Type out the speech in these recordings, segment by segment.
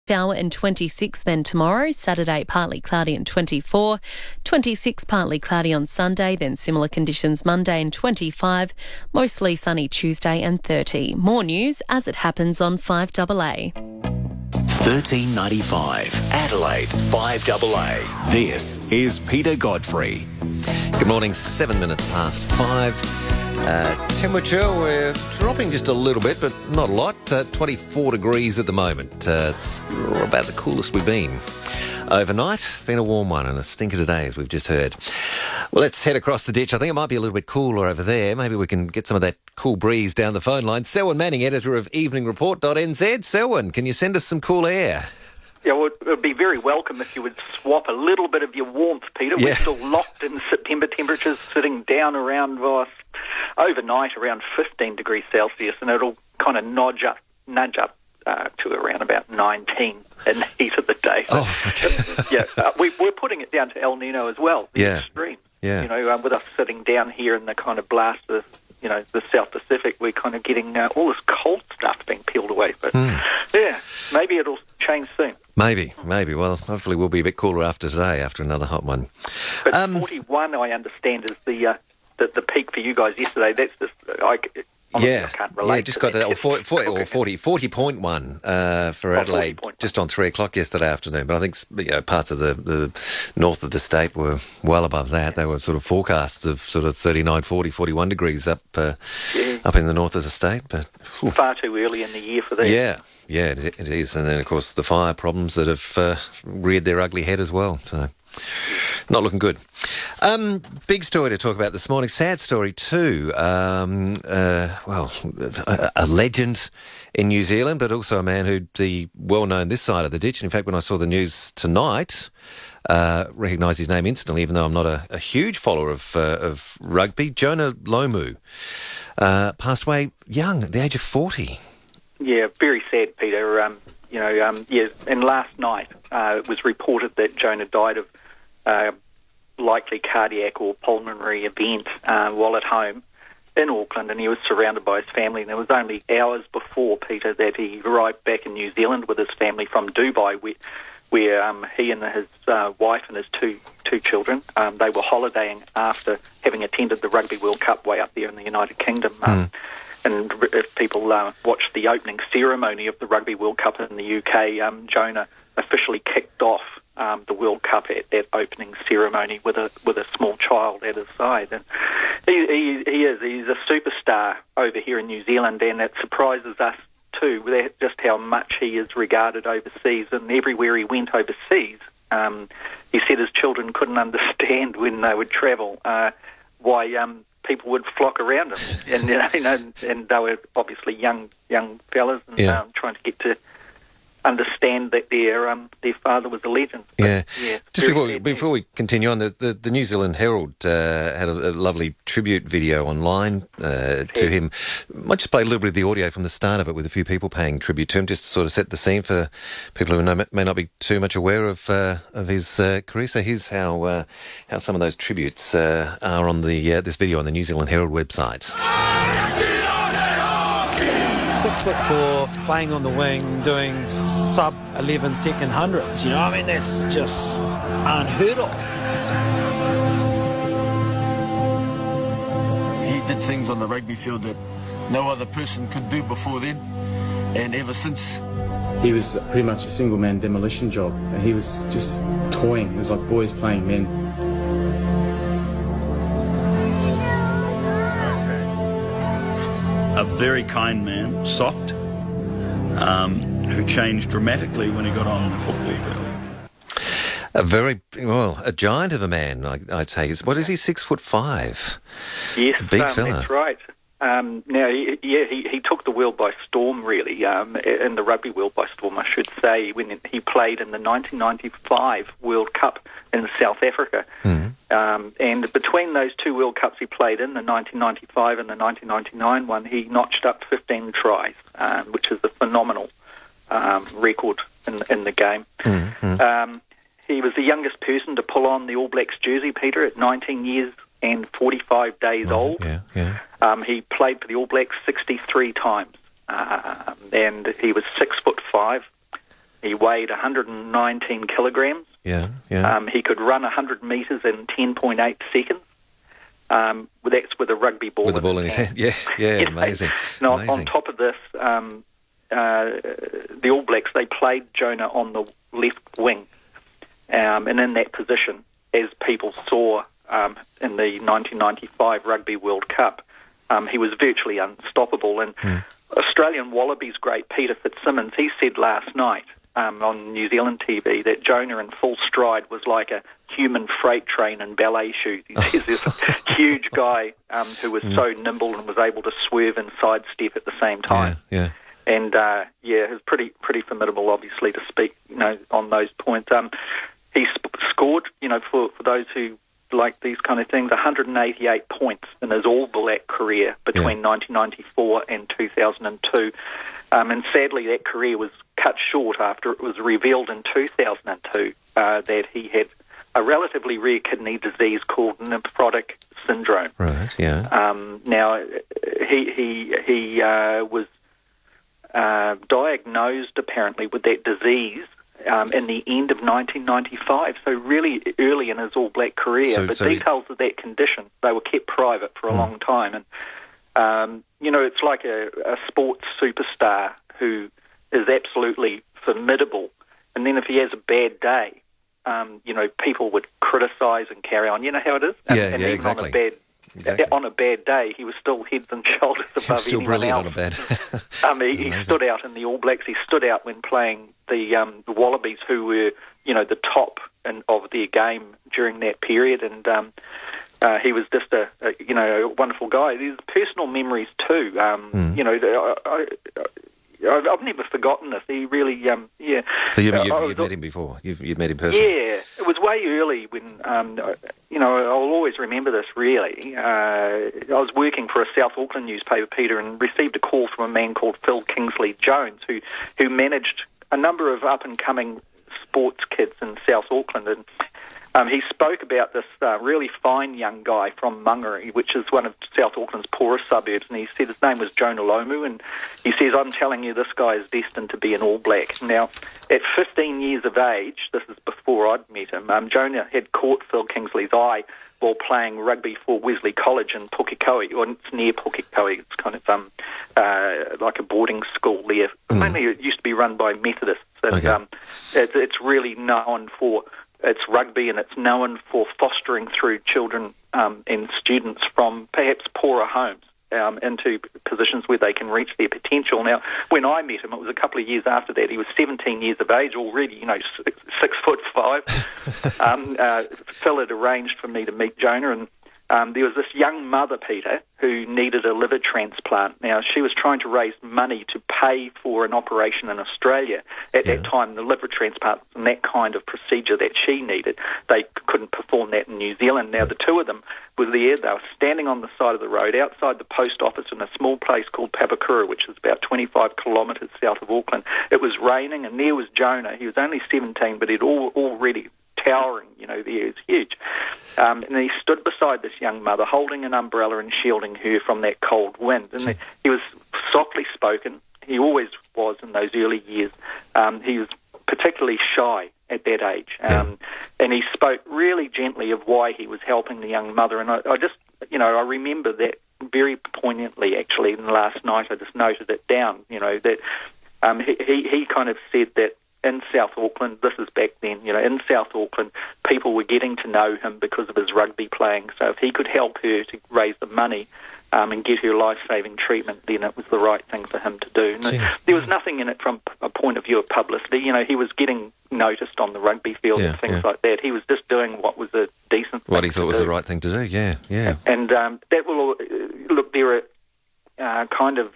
Shower and 26 then tomorrow. Saturday, partly cloudy and 24. 26, partly cloudy on Sunday. Then similar conditions Monday and 25. Mostly sunny Tuesday and 30. More news as it happens on 5AA. 1395, Adelaide's 5AA. This is Peter Godfrey. Good morning, 7 minutes past 5. Temperature, we're dropping just a little bit, but not a lot. 24 degrees at the moment. It's about the coolest we've been. Overnight, been a warm one and a stinker today, as we've just heard. Well, let's head across the ditch. I think it might be a little bit cooler over there. Maybe we can get some of that cool breeze down the phone line. Selwyn Manning, editor of EveningReport.nz. Selwyn, can you send us some cool air? Yeah, well, it would be very welcome if you would swap a little bit of your warmth, Peter. Yeah. We're still locked in September temperatures, sitting down around, overnight around 15 degrees Celsius, and it'll kind of nudge up to around about 19 in the heat of the day. So, we're putting it down to El Nino as well, the extreme. Yeah. You know, with us sitting down here in the kind of blast of, the South Pacific, we're kind of getting all this cold stuff being peeled away. But, maybe it'll change soon. Maybe. Well, hopefully we'll be a bit cooler after today, after another hot one. But 41, I understand, is the peak for you guys yesterday. That's just, I can't relate. Yeah, just got that, or 40.1 for Adelaide, just on 3 o'clock yesterday afternoon. But I think parts of the north of the state were well above that. They were sort of forecasts of sort of 39, 40, 41 degrees up in the north of the state. But far too early in the year for that. Yeah, it is. And then, of course, the fire problems that have reared their ugly head as well. So not looking good. Big story to talk about this morning. Sad story too. A legend in New Zealand, but also a man who'd be well known this side of the ditch. In fact, when I saw the news tonight, recognised his name instantly, even though I'm not a huge follower of rugby. Jonah Lomu passed away young, at the age of 40. Yeah, very sad, Peter. And last night it was reported that Jonah died of likely cardiac or pulmonary event while at home in Auckland, and he was surrounded by his family. And it was only hours before, Peter, that he arrived back in New Zealand with his family from Dubai, where he and his wife and his two children, they were holidaying after having attended the Rugby World Cup way up there in the United Kingdom. And if people watched the opening ceremony of the Rugby World Cup in the UK, Jonah officially kicked off the World Cup at that opening ceremony with a small child at his side. And he's a superstar over here in New Zealand, and it surprises us too, just how much he is regarded overseas. And everywhere he went overseas, he said his children couldn't understand when they would travel why people would flock around him, and and they were obviously young fellas, and trying to get to understand that their father was a legend. But, Just before we continue on, the New Zealand Herald had a lovely tribute video online to him. Might just play a little bit of the audio from the start of it with a few people paying tribute to him, just to sort of set the scene for people who may not be too much aware of his career. So here's how some of those tributes are on this video on the New Zealand Herald website. 6'4", playing on the wing, doing sub 11 second hundreds. That's just unheard of. He did things on the rugby field that no other person could do before then, and ever since. He was pretty much a single-man demolition job. He was just toying. It was like boys playing men. A very kind man, soft, who changed dramatically when he got on the football field. A giant of a man, I'd say. What is he, 6'5"? Yes, big fella. That's right. Now, he took the world by storm, really, in the rugby world by storm, I should say, when he played in the 1995 World Cup in South Africa. And between those two World Cups he played in, the 1995 and the 1999 one, he notched up 15 tries, which is a phenomenal record in the game. He was the youngest person to pull on the All Blacks jersey, Peter, at 19 years and 45 days old. He played for the All Blacks 63 times, and he was 6'5", He weighed 119 kilograms. Yeah. He could run 100 metres in 10.8 seconds. That's with a rugby ball. With the ball in his hand. Yeah, amazing. Now, amazing. on top of this, the All Blacks, they played Jonah on the left wing. And in that position, as people saw in the 1995 Rugby World Cup, he was virtually unstoppable. And Australian Wallabies great Peter Fitzsimmons, he said last night on New Zealand TV that Jonah in full stride was like a human freight train in ballet shoes. He says this huge guy who was so nimble and was able to swerve and sidestep at the same time. Yeah. And it was pretty formidable, obviously, to speak, on those points. He scored, for those who like these kind of things, 188 points in his All Black career between 1994 and 2002. And sadly, that career was cut short after it was revealed in 2002 that he had a relatively rare kidney disease called nephrotic syndrome. Right. Yeah. Now, he was diagnosed apparently with that disease in the end of 1995, so really early in his All Black career. But details of that condition, they were kept private for a long time. And, it's like a sports superstar who is absolutely formidable. And then if he has a bad day, people would criticise and carry on. You know how it is? And even exactly. On a bad day, he was still heads and shoulders above still anyone brilliant else. On a bad. He stood out in the All Blacks. He stood out when playing the Wallabies, who were, the top of their game during that period. And he was just a wonderful guy. There's personal memories too. I've never forgotten this. He really, So you've met him before? You've met him personally? Yeah, it was way early when, I'll always remember this really. I was working for a South Auckland newspaper, Peter, and received a call from a man called Phil Kingsley-Jones, who managed a number of up-and-coming sports kids in South Auckland. And he spoke about this really fine young guy from Mangere, which is one of South Auckland's poorest suburbs, and he said his name was Jonah Lomu, and he says, I'm telling you, this guy is destined to be an All Black. Now, at 15 years of age, this is before I'd met him, Jonah had caught Phil Kingsley's eye while playing rugby for Wesley College in Pukekohe, or it's near Pukekohe. It's kind of like a boarding school there. Mainly it used to be run by Methodists, and it's really known for its rugby, and it's known for fostering through children and students from perhaps poorer homes into positions where they can reach their potential. Now, when I met him, it was a couple of years after that. He was 17 years of age already, 6'5". Phil had arranged for me to meet Jonah, and there was this young mother, Peter, who needed a liver transplant. Now, she was trying to raise money to pay for an operation in Australia. At that time, the liver transplant and that kind of procedure that she needed, they couldn't perform that in New Zealand. Now, the two of them were there. They were standing on the side of the road outside the post office in a small place called Papakura, which is about 25 kilometres south of Auckland. It was raining, and there was Jonah. He was only 17, but he'd already towering, there. He was huge. And he stood beside this young mother, holding an umbrella and shielding her from that cold wind. And he was softly spoken. He always was in those early years. He was particularly shy at that age. And he spoke really gently of why he was helping the young mother. And I just, I remember that very poignantly, actually. And last night I just noted it down, that he kind of said that in South Auckland, this is back then, in South Auckland, people were getting to know him because of his rugby playing. So if he could help her to raise the money and get her life-saving treatment, then it was the right thing for him to do. And there was nothing in it from a point of view of publicity. He was getting noticed on the rugby field and things like that. He was just doing what was a decent thing what he thought was the right thing to do, yeah. And that will, look, there are kind of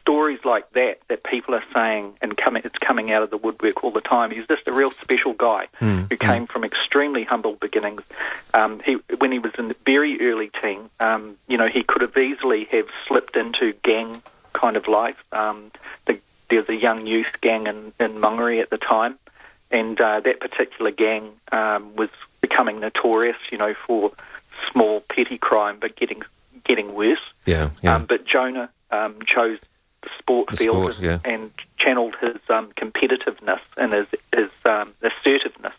stories like that people are saying, and it's coming out of the woodwork all the time. He's just a real special guy who came from extremely humble beginnings. When he was in the very early teen, he could have easily have slipped into gang kind of life. There was a young youth gang in Mangere at the time, and that particular gang was becoming notorious, for small petty crime, but getting worse. Yeah. But Jonah chose the sport field and channeled his competitiveness and his assertiveness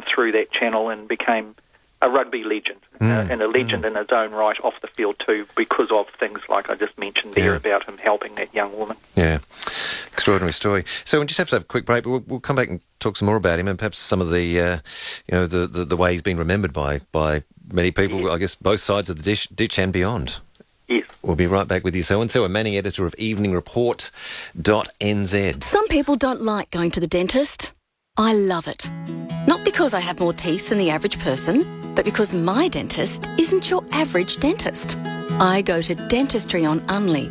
through that channel, and became a rugby legend and a legend in his own right off the field too, because of things like I just mentioned there about him helping that young woman. Yeah, extraordinary story. So we just have to have a quick break, but we'll come back and talk some more about him, and perhaps some of the the way he's been remembered by many people. I guess both sides of the ditch and beyond. Yes. We'll be right back with you, Selwyn. Selwyn Manning, editor of EveningReport.nz. Some people don't like going to the dentist. I love it. Not because I have more teeth than the average person, but because my dentist isn't your average dentist. I go to Dentistry on Unley,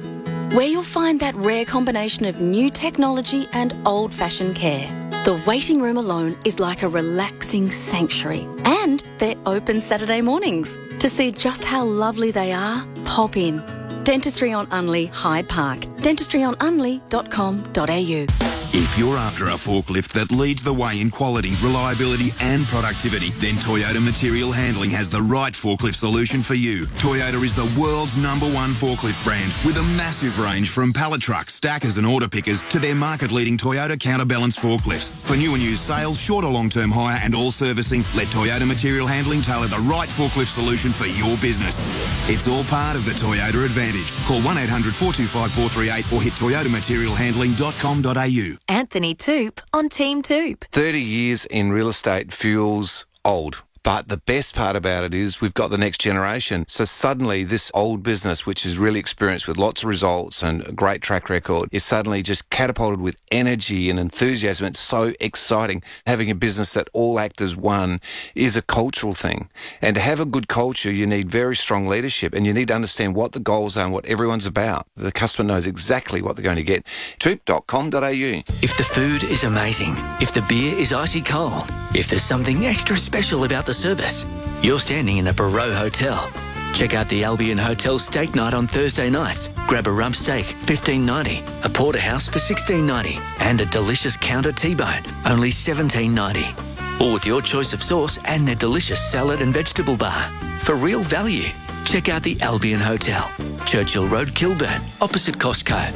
where you'll find that rare combination of new technology and old-fashioned care. The waiting room alone is like a relaxing sanctuary, and they're open Saturday mornings. To see just how lovely they are, pop in. Dentistry on Unley, Hyde Park. dentistryonunley.com.au. If you're after a forklift that leads the way in quality, reliability and productivity, then Toyota Material Handling has the right forklift solution for you. Toyota is the world's #1 forklift brand, with a massive range from pallet trucks, stackers and order pickers to their market-leading Toyota counterbalance forklifts. For new and used sales, short or long-term hire and all servicing, let Toyota Material Handling tailor the right forklift solution for your business. It's all part of the Toyota advantage. Call 1-800-425-438 or hit toyotamaterialhandling.com.au. Anthony Toop on Team Toop. 30 years in real estate feels old. But the best part about it is we've got the next generation. So suddenly this old business, which is really experienced with lots of results and a great track record, is suddenly just catapulted with energy and enthusiasm. It's so exciting. Having a business that all act as one is a cultural thing. And to have a good culture, you need very strong leadership, and you need to understand what the goals are and what everyone's about. The customer knows exactly what they're going to get. Toop.com.au. If the food is amazing, if the beer is icy cold, if there's something extra special about the service, you're standing in a Barreau Hotel. Check out the Albion Hotel Steak Night on Thursday nights. Grab a rump steak, $15.90, a porterhouse for $16.90, and a delicious counter T-bone, only $17.90. All with your choice of sauce and their delicious salad and vegetable bar. For real value, check out the Albion Hotel, Churchill Road, Kilburn, opposite Costco.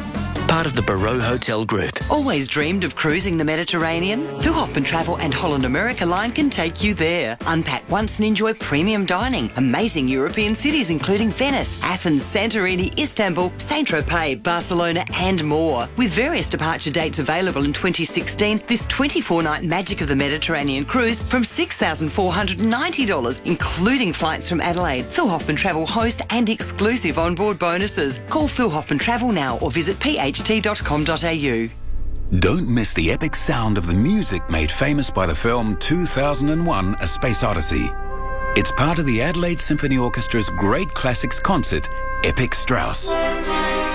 Part of the Barreau Hotel Group. Always dreamed of cruising the Mediterranean? Philhoffen Travel and Holland America Line can take you there. Unpack once and enjoy premium dining. Amazing European cities including Venice, Athens, Santorini, Istanbul, Saint-Tropez, Barcelona and more. With various departure dates available in 2016, this 24-night Magic of the Mediterranean cruise from $6,490, including flights from Adelaide. Philhoffen Travel host and exclusive onboard bonuses. Call Philhoffen Travel now or visit pht.com.au. Don't miss the epic sound of the music made famous by the film 2001: A Space Odyssey. It's part of the Adelaide Symphony Orchestra's Great Classics concert, Epic Strauss.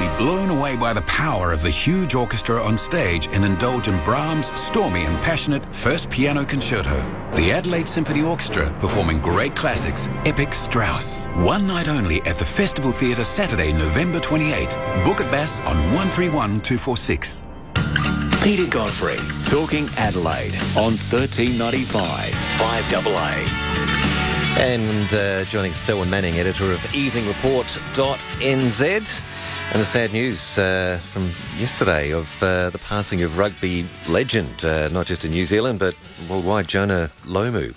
Be blown away by the power of the huge orchestra on stage and indulge in Brahms' stormy and passionate first piano concerto. The Adelaide Symphony Orchestra performing Great Classics, Epic Strauss. One night only at the Festival Theatre, Saturday, November 28. Book at Bass on 131246. Peter Godfrey, talking Adelaide on 1395 5AA. And joining Selwyn Manning, editor of EveningReport.nz. And the sad news from yesterday of the passing of rugby legend, not just in New Zealand, but worldwide, Jonah Lomu.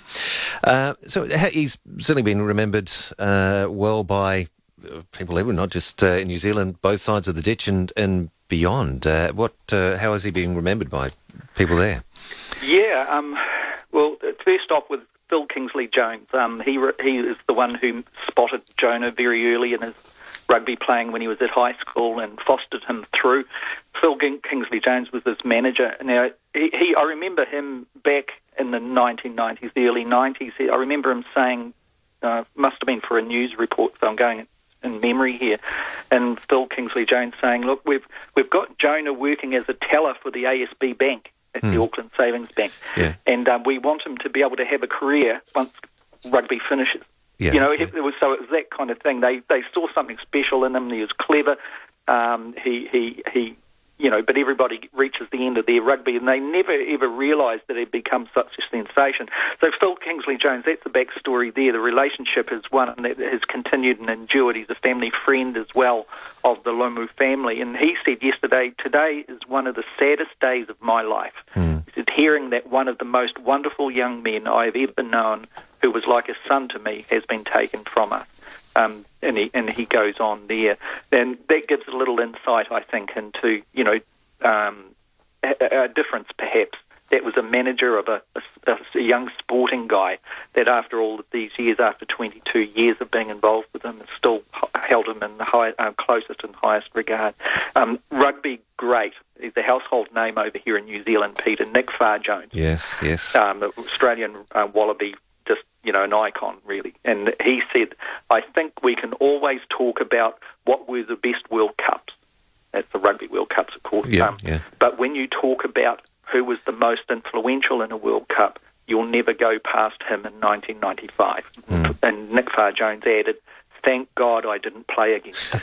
So he's certainly been remembered well by people everywhere, not just in New Zealand, both sides of the ditch and beyond. How is he being remembered by people there? Yeah, well, first off with Phil Kingsley-Jones. He is the one who spotted Jonah very early in his rugby playing when he was at high school and fostered him through. Phil Kingsley-Jones was his manager. Now, I remember him back in the 1990s, the early 90s. I remember him saying, must have been for a news report, so I'm going in memory here, and Phil Kingsley-Jones saying, look, we've got Jonah working as a teller for the ASB Bank at the Auckland Savings Bank, and we want him to be able to have a career once rugby finishes. Yeah. You know, it was that kind of thing. They saw something special in him. He was clever. He but everybody reaches the end of their rugby, and they never ever realised that it had become such a sensation. So Phil Kingsley-Jones, that's the backstory there. The relationship is one that has continued and endured. He's a family friend as well of the Lomu family, and he said yesterday, today is one of the saddest days of my life. He said, hearing that one of the most wonderful young men I have ever known, who was like a son to me, has been taken from us. And he goes on there. And that gives a little insight, I think, into, a difference perhaps. That was a manager of a young sporting guy that after all of these years, after 22 years of being involved with him, has still held him in the closest and highest regard. Rugby great. He's a household name over here in New Zealand, Peter. Nick Farr-Jones. Yes. The Australian Wallaby, just, an icon, really. And he said, I think we can always talk about what were the best World Cups. That's the Rugby World Cups, of course. But when you talk about who was the most influential in a World Cup, you'll never go past him in 1995. And Nick Farr-Jones added, thank God I didn't play against him.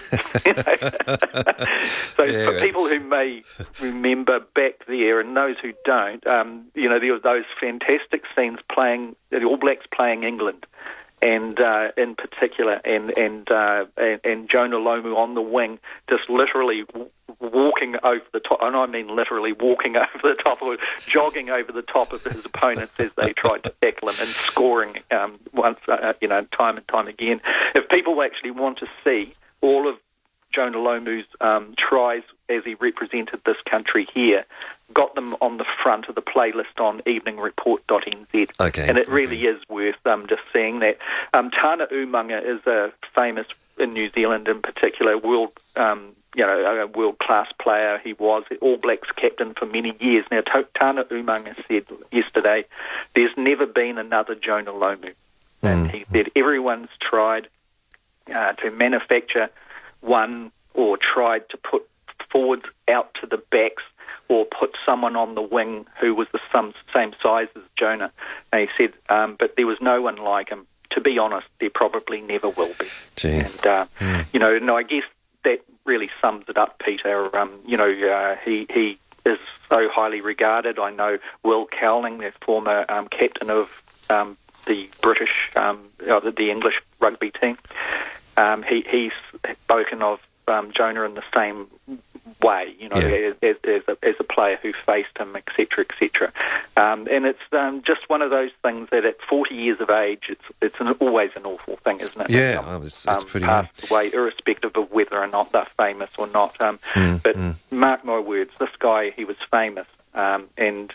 So for people who may remember back there, and those who don't, there were those fantastic scenes playing, the All Blacks playing England, and in particular, and Jonah Lomu on the wing, just literally walking over the top, and I mean literally walking over the top, or jogging over the top of his opponents as they tried to tackle him, and scoring once, time and time again. If people actually want to see all of Jonah Lomu's tries as he represented this country here, got them on the front of the playlist on EveningReport.nz. Okay. And it really is worth just seeing that. Tana Umaga is a famous, in New Zealand in particular, a world-class player. He was All Blacks captain for many years. Now, Tana Umaga said yesterday, there's never been another Jonah Lomu. And he said everyone's tried to manufacture one, or tried to put forwards out to the backs, or put someone on the wing who was the same size as Jonah. And he said, but there was no one like him. To be honest, there probably never will be. Gee. And, I guess that really sums it up, Peter. He is so highly regarded. I know Will Cowling, the former captain of the British, the English rugby team, he's spoken of Jonah in the same way, as a player who faced him, etc., etc. And it's just one of those things that at 40 years of age, it's always an awful thing, isn't it? Yeah, it's pretty... Passed away, irrespective of whether or not they're famous or not. But mark my words, this guy, he was famous, and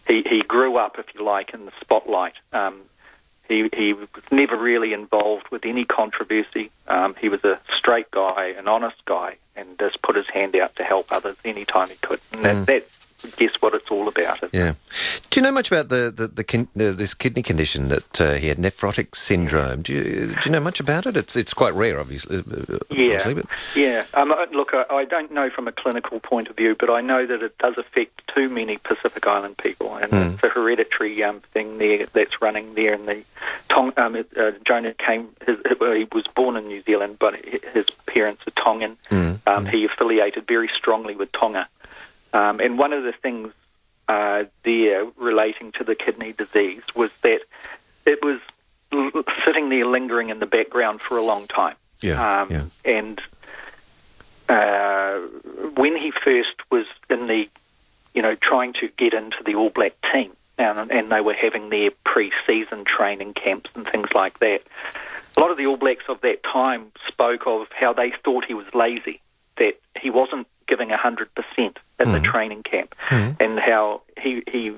he grew up, if you like, in the spotlight. He was never really involved with any controversy. He was a straight guy, an honest guy, and just put his hand out to help others any time he could. And that's, I guess, what it's all about. Yeah. Do you know much about this kidney condition that he had, nephrotic syndrome? Do you know much about it? It's quite rare, obviously. Yeah. Look, I don't know from a clinical point of view, but I know that it does affect too many Pacific Island people, and it's a hereditary thing there that's running there. And Jonah he was born in New Zealand, but his parents are Tongan. He affiliated very strongly with Tonga. And one of the things there relating to the kidney disease was that it was sitting there lingering in the background for a long time. And when he first was in the, trying to get into the All Black team, and they were having their pre-season training camps and things like that, a lot of the All Blacks of that time spoke of how they thought he was lazy, that he wasn't giving 100% at the training camp, and how he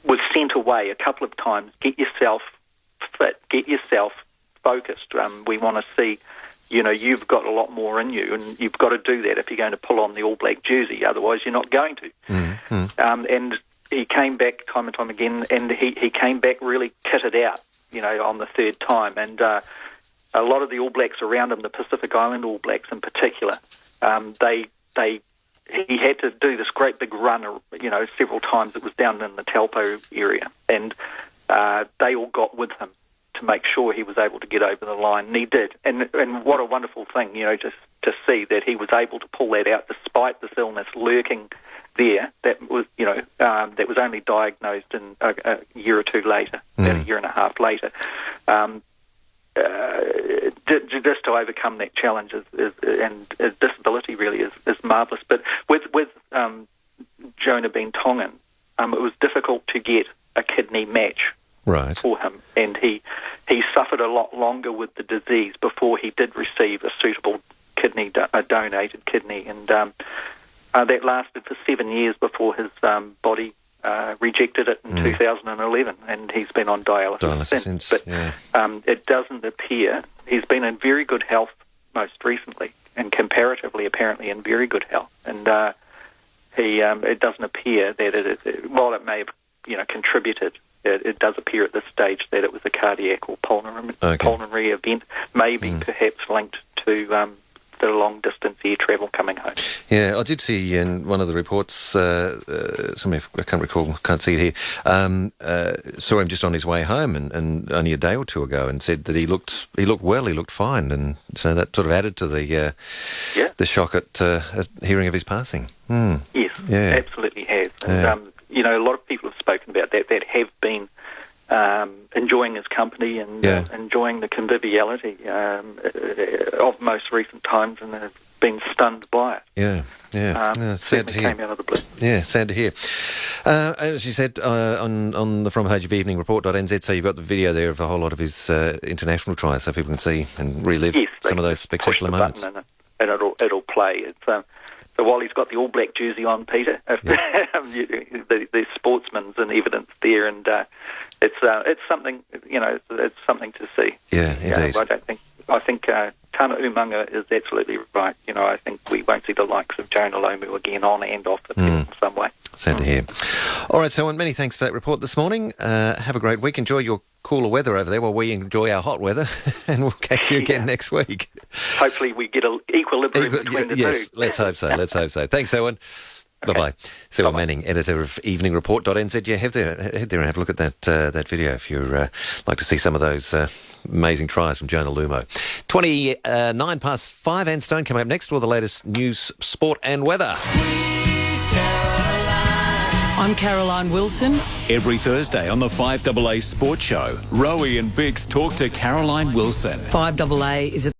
was sent away a couple of times. Get yourself fit, get yourself focused. We want to see, you've got a lot more in you, and you've got to do that if you're going to pull on the All Black jersey. Otherwise, you're not going to. And he came back time and time again, and he came back really kitted out, on the third time. And a lot of the All Blacks around him, the Pacific Island All Blacks in particular, he had to do this great big run, several times. It was down in the Taupo area, and they all got with him to make sure he was able to get over the line, and he did. And what a wonderful thing, just to see that he was able to pull that out despite this illness lurking there. That was, that was only diagnosed in a year or two later, about a year and a half later. Just to overcome that challenge and disability really is marvellous. But with Jonah being Tongan, it was difficult to get a kidney match for him, and he suffered a lot longer with the disease before he did receive a suitable kidney, a donated kidney, and that lasted for 7 years before his body rejected it in 2011, and he's been on dialysis since. But it doesn't appear he's been in very good health most recently, and comparatively, apparently, in very good health. And it doesn't appear that while it may have contributed, it does appear at this stage that it was a cardiac or pulmonary event, maybe perhaps linked to the long-distance air travel coming home. Yeah, I did see in one of the reports, somebody, I can't see it here, saw him just on his way home and only a day or two ago, and said that he looked well, he looked fine, and so that sort of added to the shock at hearing of his passing. Yes, absolutely has. And, a lot of people have spoken about that have been enjoying his company and enjoying the conviviality of most recent times, and have been stunned by it. Sad to hear. Came out of the blue. Yeah, sad to hear. As you said, on the front page of EveningReport.nz, so you've got the video there of a whole lot of his international tries, so people can see and relive some of those spectacular moments. And it'll play. It's so while he's got the All Black jersey on, Peter, there's sportsman's and evidence there, and it's something, it's something to see. Yeah, indeed. I think Tana Umanga is absolutely right. I think we won't see the likes of Jonah Lomu again on and off the field in some way. Sad to hear. All right, Selwyn, many thanks for that report this morning. Have a great week. Enjoy your cooler weather over there while we enjoy our hot weather, and we'll catch you again next week. Hopefully we get an equilibrium between the two. Yes, let's hope so. Thanks, Selwyn. Okay. Bye-bye. Selwyn Manning, editor of EveningReport.nz. Yeah, head there and have a look at that video if you'd like to see some of those amazing tries from Jonah Lomu. 5:29, and Stone coming up next with the latest news, sport and weather. I'm Caroline Wilson. Every Thursday on the 5AA Sports Show, Rowie and Biggs talk to Caroline Wilson. 5AA is a